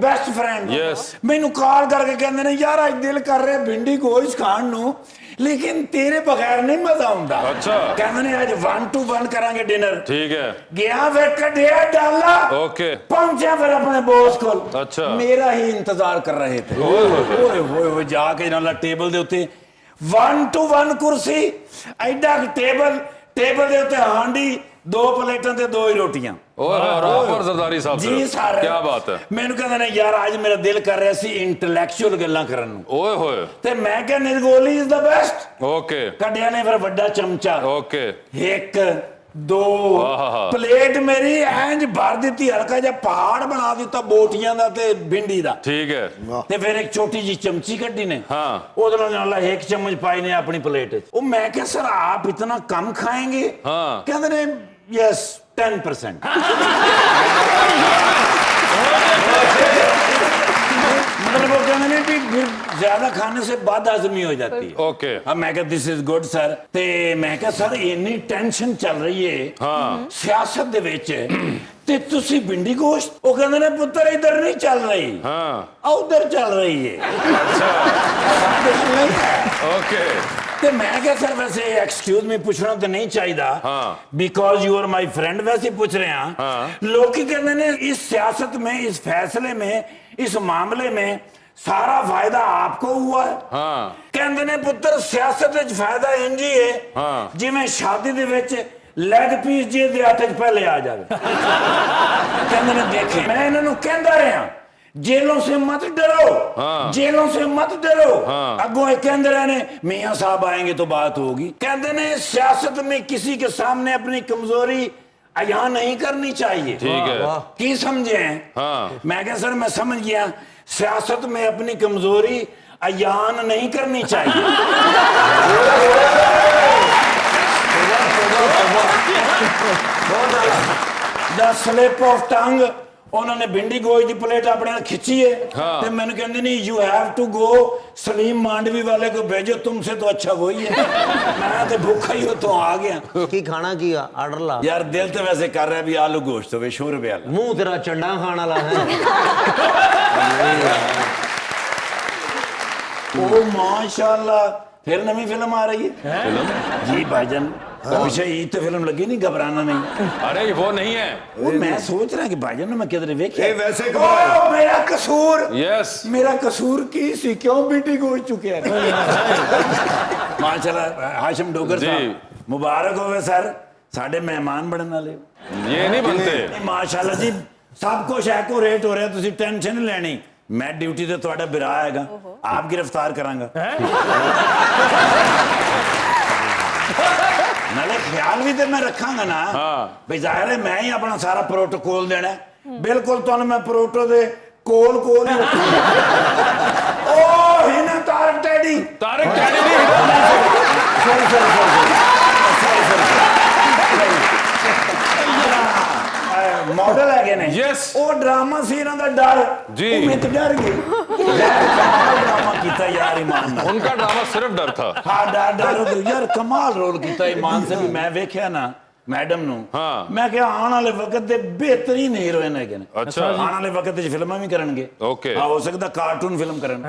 Best friend Yes. ਮੈਨੂੰ ਕਾਲ ਕਰਕੇ ਕਹਿੰਦੇ ਨੇ ਯਾਰ ਅੱਜ ਦਿਲ ਕਰ ਰਿਹਾ ਭਿੰਡੀ ਗੋਸ਼ਤ ਖਾਣ ਨੂੰ ਲੇਕਿਨ ਤੇਰੇ ਬਗੈਰ ਨਹੀਂ ਮਜ਼ਾ ਆਉਂਦਾ ਅੱਛਾ। ਕਹਿੰਦੇ ਨੇ ਅੱਜ 1 to 1 ਕਰਾਂਗੇ ਡਿਨਰ ठीक है ਗਿਆ ਫਿਰ ਕੱਢਿਆ ਡਾਲਾ ओके ਪਹੁੰਚਿਆ ਫਿਰ ਆਪਣੇ ਬੌਸ ਕੋਲ ਅੱਛਾ। ਮੇਰਾ ਹੀ ਇੰਤਜ਼ਾਰ ਕਰ ਰਹੇ ਥੇ ਓਏ ਹੋਏ ਜਾ ਕੇ ਨਾਲ ਟੇਬਲ ਦੇ ਉੱਤੇ 1 to 1 ਕੁਰਸੀ ਐਡਾ ਟੇਬਲ ਦੇ ਉੱਤੇ ਹਾਂਡੀ 2 ਪਲੇਟਾਂ ਤੇ 2 ਹੀ ਰੋਟੀਆਂ और आप और जरदारी साहब ਜੀ सिर्फ। ਸਰ क्या बात है? ਮੈਨੂੰ ਕਹਿੰਦੇ ਨੇ ਯਾਰ ਅੱਜ ਮੇਰਾ ਦਿਲ ਕਰ ਰਿਹਾ ਸੀ ਇੰਟੈਲੈਕਚੁਅਲ ਗੱਲਾਂ ਕਰਨ ਨੂੰ ओए होए ਤੇ ਮੈਂ ਕਿਹਾ ਨਿਰਗੋਲੀ ਇਜ਼ ਦਾ ਬੈਸਟ ओके ਕੱਢਿਆ ਨੇ ਫਿਰ ਵੱਡਾ ਚਮਚਾ ओके 1 2 ਆਹਾ। ਪਲੇਟ ਮੇਰੀ ਐਂਜ ਭਰ ਦਿੱਤੀ ਹਲਕਾ ਜਿਹਾ ਪਹਾੜ ਬਣਾ ਦਿੱਤਾ ਬੋਟੀਆਂ ਦਾ ਤੇ ਭਿੰਡੀ ਦਾ ठीक है ਤੇ ਫਿਰ ਇੱਕ ਛੋਟੀ ਜੀ ਚਮਚੀ ਕੱਢੀ ਨੇ हाँ ਉਹਦੇ ਨਾਲ ਇੱਕ ਚਮਚ ਪਾਈ ਨੇ ਆਪਣੀ ਪਲੇਟ 'ਚ ਉਹ ਮੈਂ ਕਿਹਾ ਸਰ ਆਪ ਇਤਨਾ ਕਮ ਖਾएंगे हाँ। ਕਹਿੰਦੇ ਨੇ ਯੈਸ 10% मतलब वो कहने ने भी फिर ज्यादा खाने से बाद हजमी हो जाती है ओके अब मैं कहा दिस इज गुड सर ते मैं कहा सर इन्नी टेंशन चल रही है हाँ सियासत दे विच ਤੇ ਤੁਸੀਂ ਭਿੰਡੀ ਗੋਸ਼ਤ, ਉਹ ਕਹਿੰਦੇ ਨੇ ਪੁੱਤਰ ਇਧਰ ਨਹੀਂ ਚੱਲ ਰਹੀ, हाँ ਉਧਰ ਚੱਲ ਰਹੀ ਹੈ। ओके ਤੇ ਮੈਂ ਕਿਹਾ ਸਰ ਵੈਸੇ ਐਕਸਕਿਊਜ਼ ਮੀ ਪੁੱਛਣਾ ਤਾਂ ਨਹੀਂ ਚਾਹੀਦਾ, because you are my friend, वैसे पूछ रहे हैं। लोग की कहते हैं इस सियासत में, इस फैसले में, इस मामले में सारा फायदा आपको हुआ है। कहते ने पुत्र सियासत विच फायदा इंज ही है जिवें शादी दे विच लेग पीस जे दे हत्थ च पहले आ जावे। कहते ने देखे मैं इन्हां नूं कहंदा रहा जेलों से मत डरो, जेलों से मत डरो। अगों एक कहते रहे ने मियां साहब आएंगे तो बात होगी। कहते ने सियासत में किसी के सामने अपनी कमजोरी अयान नहीं करनी चाहिए। ठीक है। की समझे हैं? मैं क्या सर मैं समझ गया, सियासत में अपनी कमजोरी अयान नहीं करनी चाहिए। द स्लिप ऑफ टंग, उन्होंने भिंडी गोश्त की प्लेट अपने नाल खिंची है ते मैंने कहंदे नहीं you have to go Salim Mandvi वाले को भेजो, तुमसे तो अच्छा वही है। मैं तो भूखा ही तो आ गया। की खाना की आर्डर ला यार दिल तो वैसे कर रहा है भी आलू गोश्त होवे 100 रुपए वाला। मुंह तेरा चंडा खाना ला है। ओ माशाल्लाह, फिर नवी फिल्म आ रही है जी भाईजान। पीछे ईद तो फिल्म लगी नहीं, घबराना नहीं। अरे वो नहीं है, वो मैं सोच रहा कि भाईजान मैं किधर वेख ਇਹ वैसे कमाल ओ मेरा कसूर, यस मेरा कसूर की सी क्यों बेटी को चुके हैं। माशाल्लाह हाशिम डोगर साहब मुबारक होवे सर, साडे मेहमान बनने वाले ये नहीं बनते। माशाल्लाह जी सब कुछ एक्यूरेट हो रहा, तुसी टेंशन नहीं लेनी। मैं ड्यूटी ते तुहाडा बिरा आएगा, आप गिरफ्तार करांगा। नाले ख्याल भी तो मैं रखांगा ना भाई, जाहिर है मैं ही अपना सारा प्रोटोकॉल देना है। बिल्कुल तो मैं प्रोटो दे कोल कोल ही रखूंगा। ओ Hina Tariq teddy, Tariq teddy model है ने Yes. ओ ड्रामा सी इन्हां दा डर जी। ओ मैं तो डर गई। ड्रामा कीता यार ईमान नाल। उनका ड्रामा सिर्फ डर था। हाँ डर यार कमाल रोल कीता ईमान से भी। मैं वेख्या ना मैडम नू, मैं क्या आने वाले वक्त दे बेहतरीन हीरोइन है। अच्छा। आने वाले वक्त च फिल्मां भी करनगे। ओके। हाँ हो सकता कार्टून फिल्म करन।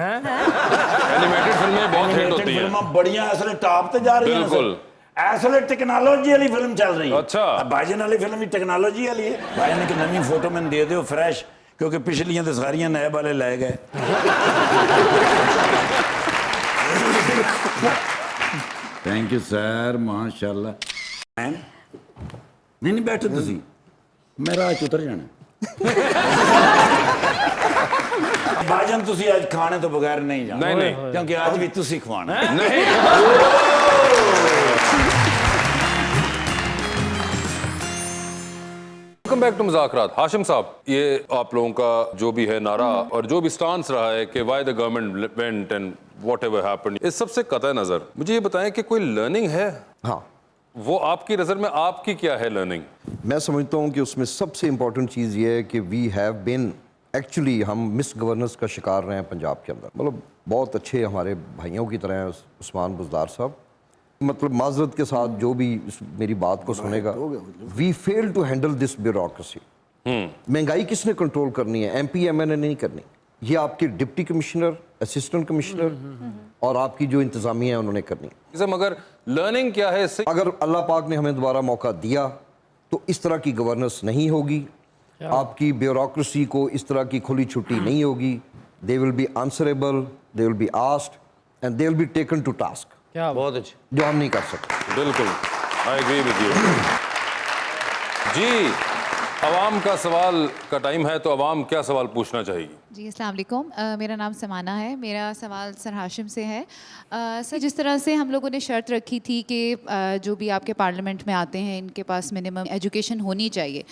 एनिमेटेड फिल्में बहुत हिट होती हैं। फिल्मां बढ़िया इसलिए टॉप ते जा रही हैं। बिल्कुल। इसलिए टेक्नोलॉजी वाली फिल्म चल रही है। अच्छा। अब भाईजान वाली फिल्म भी टेक्नोलॉजी वाली है। भाईजान की नवी फोटो मैंने दे दो फ्रेश, क्योंकि पिछलियां तो सारियां नए वाले ले गए। थैंक यू सर, माशाल्लाह। नहीं बैठो तुसी, मैं राह च उतर जाना। भाईजान तुसी आज खाने तो बगैर नहीं जाना। नहीं क्योंकि आज भी तुसी खवाना नहीं। Welcome back to Muzakarat. Hashim sahab, ये आप लोगों का जो भी है नारा और जो भी स्टांस रहा है कि why the government went and whatever happened, इस सबसे कतई नजर मुझे ये बताएं कि कोई लर्निंग है? हाँ, वो आपकी नजर में आपकी क्या है लर्निंग? मैं समझता हूँ कि उसमें सबसे इम्पोर्टेंट चीज़ ये है कि वी हैव बिन एक्चुअली हम मिस गवर्नेंस का शिकार रहे हैं पंजाब के अंदर। मतलब बहुत अच्छे हमारे भाइयों की तरह हैं उस्मान बुज़दार साहब। मतलब माजरत के साथ जो भी मेरी बात को सुनेगा, we fail to handle this bureaucracy. महंगाई किसने कंट्रोल करनी है? MP MNA नहीं करनी, ये आपके डिप्टी कमिश्नर, असिस्टेंट कमिश्नर और आपकी जो इंतजामिया है उन्होंने करनी। मगर लर्निंग क्या है इससे? अगर अल्लाह पाक ने हमें दोबारा मौका दिया तो इस तरह की गवर्नेंस नहीं होगी, आपकी ब्यूरोक्रेसी को इस तरह की खुली छुट्टी नहीं होगी। They will be answerable, they will be asked and they will be taken to task. क्या बहुत अच्छा। जो हम नहीं कर सकते। बिल्कुल, आई एग्री विद यू। जी, अवाम का सवाल का टाइम है, तो अवाम क्या सवाल पूछना चाहिए? जी अस्सलाम वालेकुम, मेरा नाम समाना है। मेरा सवाल सर हाशिम से है। सर, जिस तरह से हम लोगों ने शर्त रखी थी कि जो भी आपके पार्लियामेंट में आते हैं इनके पास मिनिमम एजुकेशन होनी चाहिए,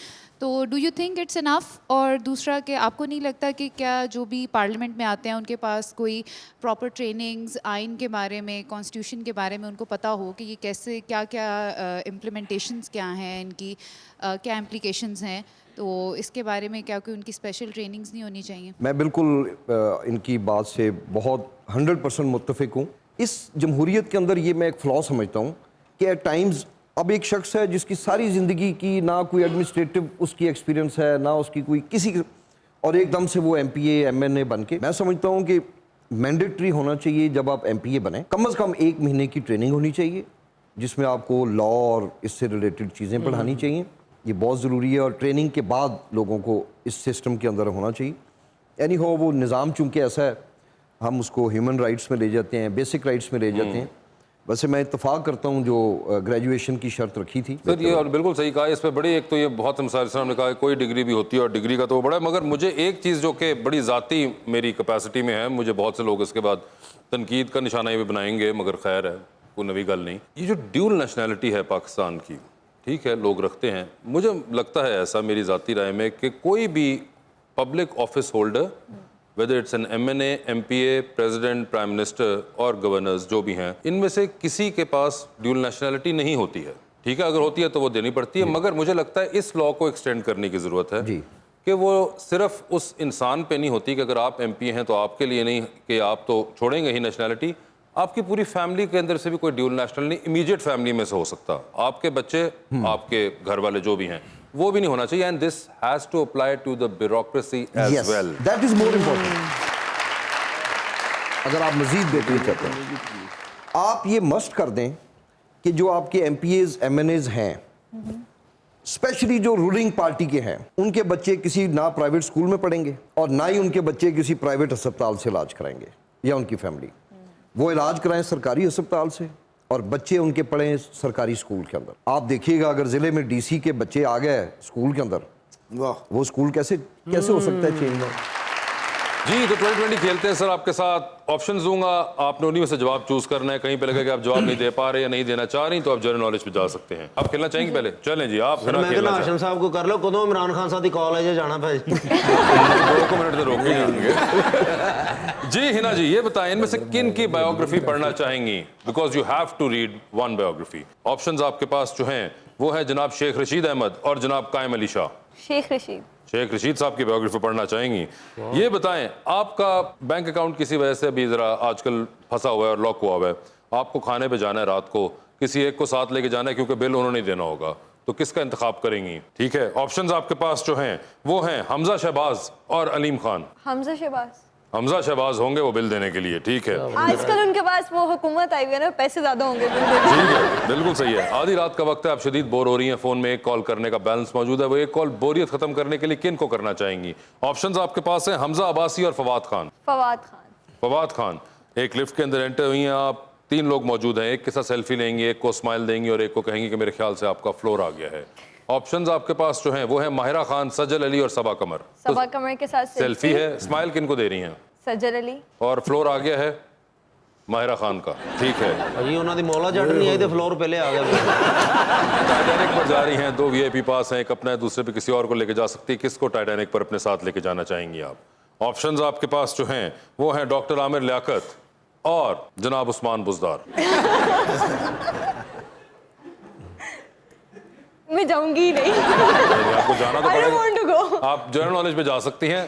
तो do you think it's enough? और दूसरा कि आपको नहीं लगता कि क्या जो भी पार्लियामेंट में आते हैं उनके पास कोई प्रॉपर ट्रेनिंग्स आइन के बारे में, कॉन्स्टिट्यूशन के बारे में उनको पता हो कि ये कैसे क्या क्या इम्प्लीमेंटेशंस क्या हैं इनकी, क्या इम्प्लीकेशंस हैं, तो इसके बारे में क्या कोई उनकी स्पेशल ट्रेनिंग्स नहीं होनी चाहिए? मैं बिल्कुल इनकी बात से बहुत 100% मुत्तफिक हूँ। इस जमहूरियत के अंदर ये मैं एक फ्लॉ समझता हूँ कि एट टाइम्स अब एक शख्स है जिसकी सारी ज़िंदगी की ना कोई एडमिनिस्ट्रेटिव उसकी एक्सपीरियंस है, ना उसकी कोई किसी, और एकदम से वो MPA MNA बन के, मैं समझता हूँ कि मैंडेटरी होना चाहिए जब आप MPA बने, कम से कम 1 महीने की ट्रेनिंग होनी चाहिए जिसमें आपको लॉ और इससे रिलेटेड चीज़ें पढ़ानी चाहिए। ये बहुत ज़रूरी है और ट्रेनिंग के बाद लोगों को इस सिस्टम के अंदर होना चाहिए। एनी हो, वो निज़ाम चूँकि ऐसा है, हम उसको ह्यूमन राइट्स में ले जाते हैं, बेसिक राइट्स में ले जाते हैं। वैसे मैं इत्तेफाक करता हूँ जो ग्रेजुएशन की शर्त रखी थी। सर ये और बिल्कुल सही कहा, इस पर बड़ी, एक तो ये बहुत मसाइल ने कहा कोई डिग्री भी होती है और डिग्री का तो वो बड़ा है, मगर मुझे एक चीज़ जो कि बड़ी ज़ाती मेरी कैपेसिटी में है, मुझे बहुत से लोग इसके बाद तनकीद का निशाना भी बनाएंगे, मगर खैर है, कोई नवी गल नहीं। ये जो ड्यूल नेशनैलिटी है पाकिस्तान की, ठीक है, लोग रखते हैं, मुझे लगता है ऐसा मेरी ज़ाती राय में कि कोई भी public office holder, whether it's an MNA, MPA, president, prime minister और गवर्नर्स जो भी हैं, इनमें से किसी के पास ड्यूल नेशनैलिटी नहीं होती है। ठीक है, अगर होती है तो वो देनी पड़ती है, मगर मुझे लगता है इस लॉ को एक्सटेंड करने की ज़रूरत है कि वो सिर्फ उस इंसान पे नहीं होती कि अगर आप MPA हैं तो आपके लिए नहीं कि आप तो छोड़ेंगे ही नेशनैलिटी, आपकी पूरी फैमिली के अंदर से भी कोई ड्यूल नेशनल नहीं, इमीडिएट फैमिली में से हो सकता, आपके बच्चे, आपके घर वाले जो भी हैं, वो भी नहीं होना चाहिए। And this has to apply to the bureaucracy as well. That is more important. अगर आप मजीद बेहतरी चाहते हैं, आप ये मस्ट कर दें कि जो आपके MPAs MNAs हैं, स्पेशली जो रूलिंग पार्टी के हैं, उनके बच्चे किसी ना प्राइवेट स्कूल में पढ़ेंगे और ना ही उनके बच्चे किसी प्राइवेट अस्पताल से इलाज कराएंगे, या उनकी फैमिली वो इलाज कराएं सरकारी अस्पताल से और बच्चे उनके पढ़ें सरकारी स्कूल के अंदर। आप देखिएगा अगर जिले में DC के बच्चे आ गए स्कूल के अंदर, वाह, वो स्कूल कैसे हो सकता है चेंज में। जी, तो 2020 खेलते हैं सर, आपके साथ ऑप्शंस दूंगा, आपने उन्हीं में से जवाब चूज करना है। कहीं पे लगे कि आप जवाब नहीं दे पा रहे या नहीं देना चाह रही तो आप जनरल नॉलेज पे जा सकते हैं। आप खेलना चाहेंगे पहले? चलें जी, आप हाशिम साहब को कर लो, कदों इमरान खान साहब की कॉल है जो जाना भाई 2 मिनट तो रोक नहीं जाएंगे। जी हिना जी, ये बताएं इनमें से किन की बायोग्राफी पढ़ना चाहेंगी, because you have to read 1 biography. Options आपके पास जो हैं वो है जनाब शेख रशीद अहमद और जनाब कायम अली शाह। शेख रशीद साहब की बायोग्राफी पढ़ना चाहेंगी। ये बताएं, आपका बैंक अकाउंट किसी वजह से अभी जरा आजकल फंसा हुआ है और लॉक हुआ हुआ है, आपको खाने पे जाना है रात को, किसी एक को साथ लेके जाना है क्योंकि बिल उन्होंने देना होगा, तो किसका इंतखाब करेंगी? ठीक है, ऑप्शंस आपके पास जो हैं वो हैं हमजा शहबाज और अलीम खान। हमजा शहबाज होंगे वो बिल देने के लिए, ठीक है। आजकल उनके पास वो हुकूमत आई हुई है ना, पैसे ज्यादा होंगे। ठीक है, बिल्कुल सही है। आधी रात का वक्त है, आप शदीद बोर हो रही हैं, फोन में एक कॉल करने का बैलेंस मौजूद है, वो एक कॉल बोरियत खत्म करने के लिए किन को करना चाहेंगी? ऑप्शंस आपके पास हैं हमजा अब्बासी और फवाद खान। फवाद खान, एक लिफ्ट के अंदर एंटर हुई हैं आप, 3 लोग मौजूद हैं, एक के साथ सेल्फी लेंगी, एक को स्माइल देंगी और एक को कहेंगी कि मेरे ख्याल से आपका फ्लोर आ गया है। ऑप्शंस आपके पास जो हैं वो है माहिरा खान, सजल अली और सबा कमर। के साथ सेल्फी है, स्माइल किन को दे रही हैं? सजल अली। और फ्लोर आ गया है माहिरा खान का, ठीक है जी। उन्होंने मौला जट नहीं आई तो फ्लोर पहले आ गया। टाइटैनिक पर जा रही हैं, 2 VIP पास हैं, एक अपना है, दूसरे पे किसी और को लेके जा सकती है, किसको टाइटैनिक पर अपने साथ लेके जाना चाहेंगी आप? ऑप्शंस आपके पास जो हैं वो हैं डॉक्टर आमिर लियाकत और जनाब उस्मान बुजदार। मैं जाऊंगी नहीं। आपको जाना तो I don't want to go. पड़ेगा, आप जनरल नॉलेज पे जा सकती हैं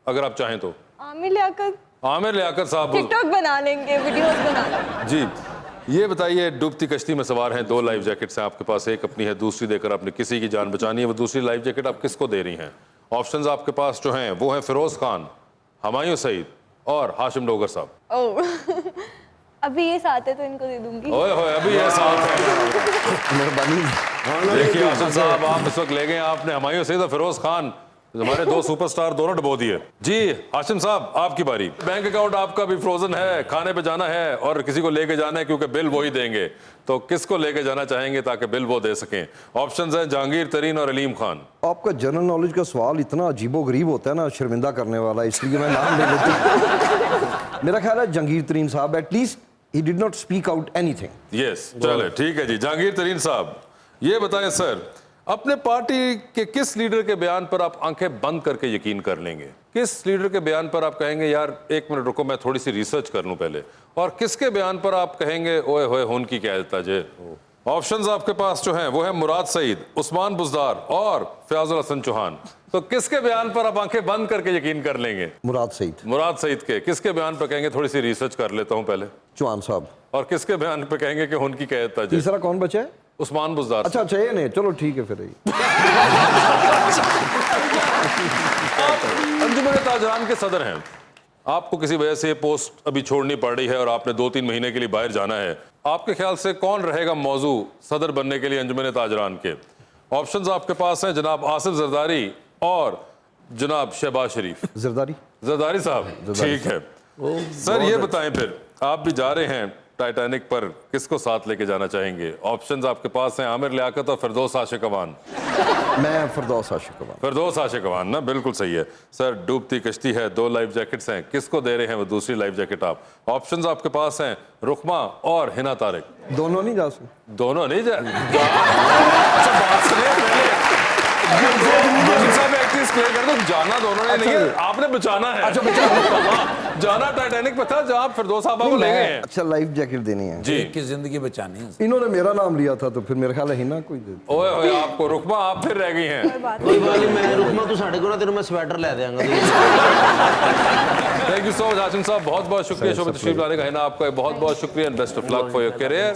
अगर आप चाहें तो। आमिर लियाकत साहब टिकटॉक बना लेंगे, वीडियोस बना लेंगे। जी, ये बताइए, डूबती कश्ती में सवार हैं, 2 लाइफ जैकेट्स हैं आपके पास, एक अपनी है, दूसरी देकर आपने किसी की जान बचानी है, वो दूसरी लाइफ जैकेट आप किसको दे रही हैं? ऑप्शंस आपके पास जो हैं वो हैं फिरोज खान, हुमायूं सईद और हाशिम डोगर साहब। अभी ये साथ है तो इनको दे दूंगी। ओए होए, अभी ये साथ है, मेहरबानी। देखिए हाशिम साहब, आप इस वक्त ले गए, आपने हुमायूं सईद और फिरोज खान, हमारे 2 सुपरस्टार दोनों डबो दिए। जी हाशिम साहब, आपकी बारी। बैंक अकाउंट आपका भी फ्रोजन है, खाने पे जाना है और किसी को लेके जाना है क्योंकि बिल वो ही देंगे, तो किसको लेके जाना चाहेंगे ताकि बिल वो दे सकें? ऑप्शंस हैं जहांगीर तरीन और अलीम खान। आपका जनरल नॉलेज का सवाल इतना अजीबोगरीब होता है ना, शर्मिंदा करने वाला, इसलिए मैं नाम ले लेता हूं। मेरा ख्याल है जहांगीर तरीन साहब, at least he did not speak out anything. Yes, चले ठीक है जी, जहांगीर तरीन साहब, ये बताएं सर, अपने पार्टी के किस लीडर के बयान पर आप आंखें बंद करके यकीन कर लेंगे? किस लीडर के बयान पर आप कहेंगे यार 1 मिनट रुको, मैं थोड़ी सी रिसर्च कर लूं पहले, और किसके बयान पर आप कहेंगे ओए होए उनकी क्या कहता जे? ऑप्शंस आपके पास जो हैं वो है मुराद सईद, उस्मान बुजदार और फयाजुल हसन चौहान। तो किसके बयान पर आप आंखें बंद करके यकीन कर लेंगे? मुराद सईद के। किसके बयान पर कहेंगे थोड़ी सी रिसर्च कर लेता हूं पहले? चौहान साहब। और किसके बयान पे कहेंगे कि उनकी क्या कहता जे? तीसरा कौन बचा है? उस्मान बुज़दार अच्छा अच्छा ये नहीं, चलो ठीक है फिर ये। अंजुमन ताजरान के सदर हैं, आपको किसी वजह से ये पोस्ट अभी छोड़नी पड़ रही है और आपने 2-3 महीने के लिए बाहर जाना है, आपके ख्याल से कौन रहेगा मौजू सदर बनने के लिए अंजुमन ताजरान के? ऑप्शंस आपके पास हैं, जनाब आसिफ जरदारी और जनाब शहबाज शरीफ। जरदारी साहब, ठीक है। सर ये बताएं फिर, आप भी जा रहे हैं टाइटैनिक पर, किसको साथ लेके जाना चाहेंगे? ऑप्शंस आपके पास हैं, आमिर लियाकत और फिरदौस आशिक अवान। मैं फिरदौस आशिक अवान। फिरदौस आशिक अवान ना, बिल्कुल सही है। सर डूबती कश्ती है, 2 लाइफ जैकेट्स हैं, किसको दे रहे हैं वो दूसरी लाइफ जैकेट आप? ऑप्शंस आपके पास हैं, रुकमा और हिना तारिक। दोनों नहीं जा सकते? दोनों नहीं जा अच्छा बात सुनिए पहले, क्लियर कर दो, जाना दोनों ने नहीं है, आपने बचाना है। अच्छा बचाना, जाना टाइटैनिक पे था जहाँ फिरदौस साहबा को ले गए हैं। अच्छा लाइफ जैकेट देनी है जी, एक की जिंदगी बचानी है। इन्होंने मेरा नाम लिया था तो फिर मेरे ख्याल है हिना कोई दे। ओए ओए, आपको रुकमा, आप फिर रह गई हैं। कोई बात नहीं, मैं रुकमा तू साढ़े को ना, तेरे मैं स्वेटर ले देंगा। Thank you so much Hashim साहब, बहुत बहुत शुक्रिया शो में तशरीफ लाने का। हिना आपका बहुत बहुत शुक्रिया and best of luck for your career.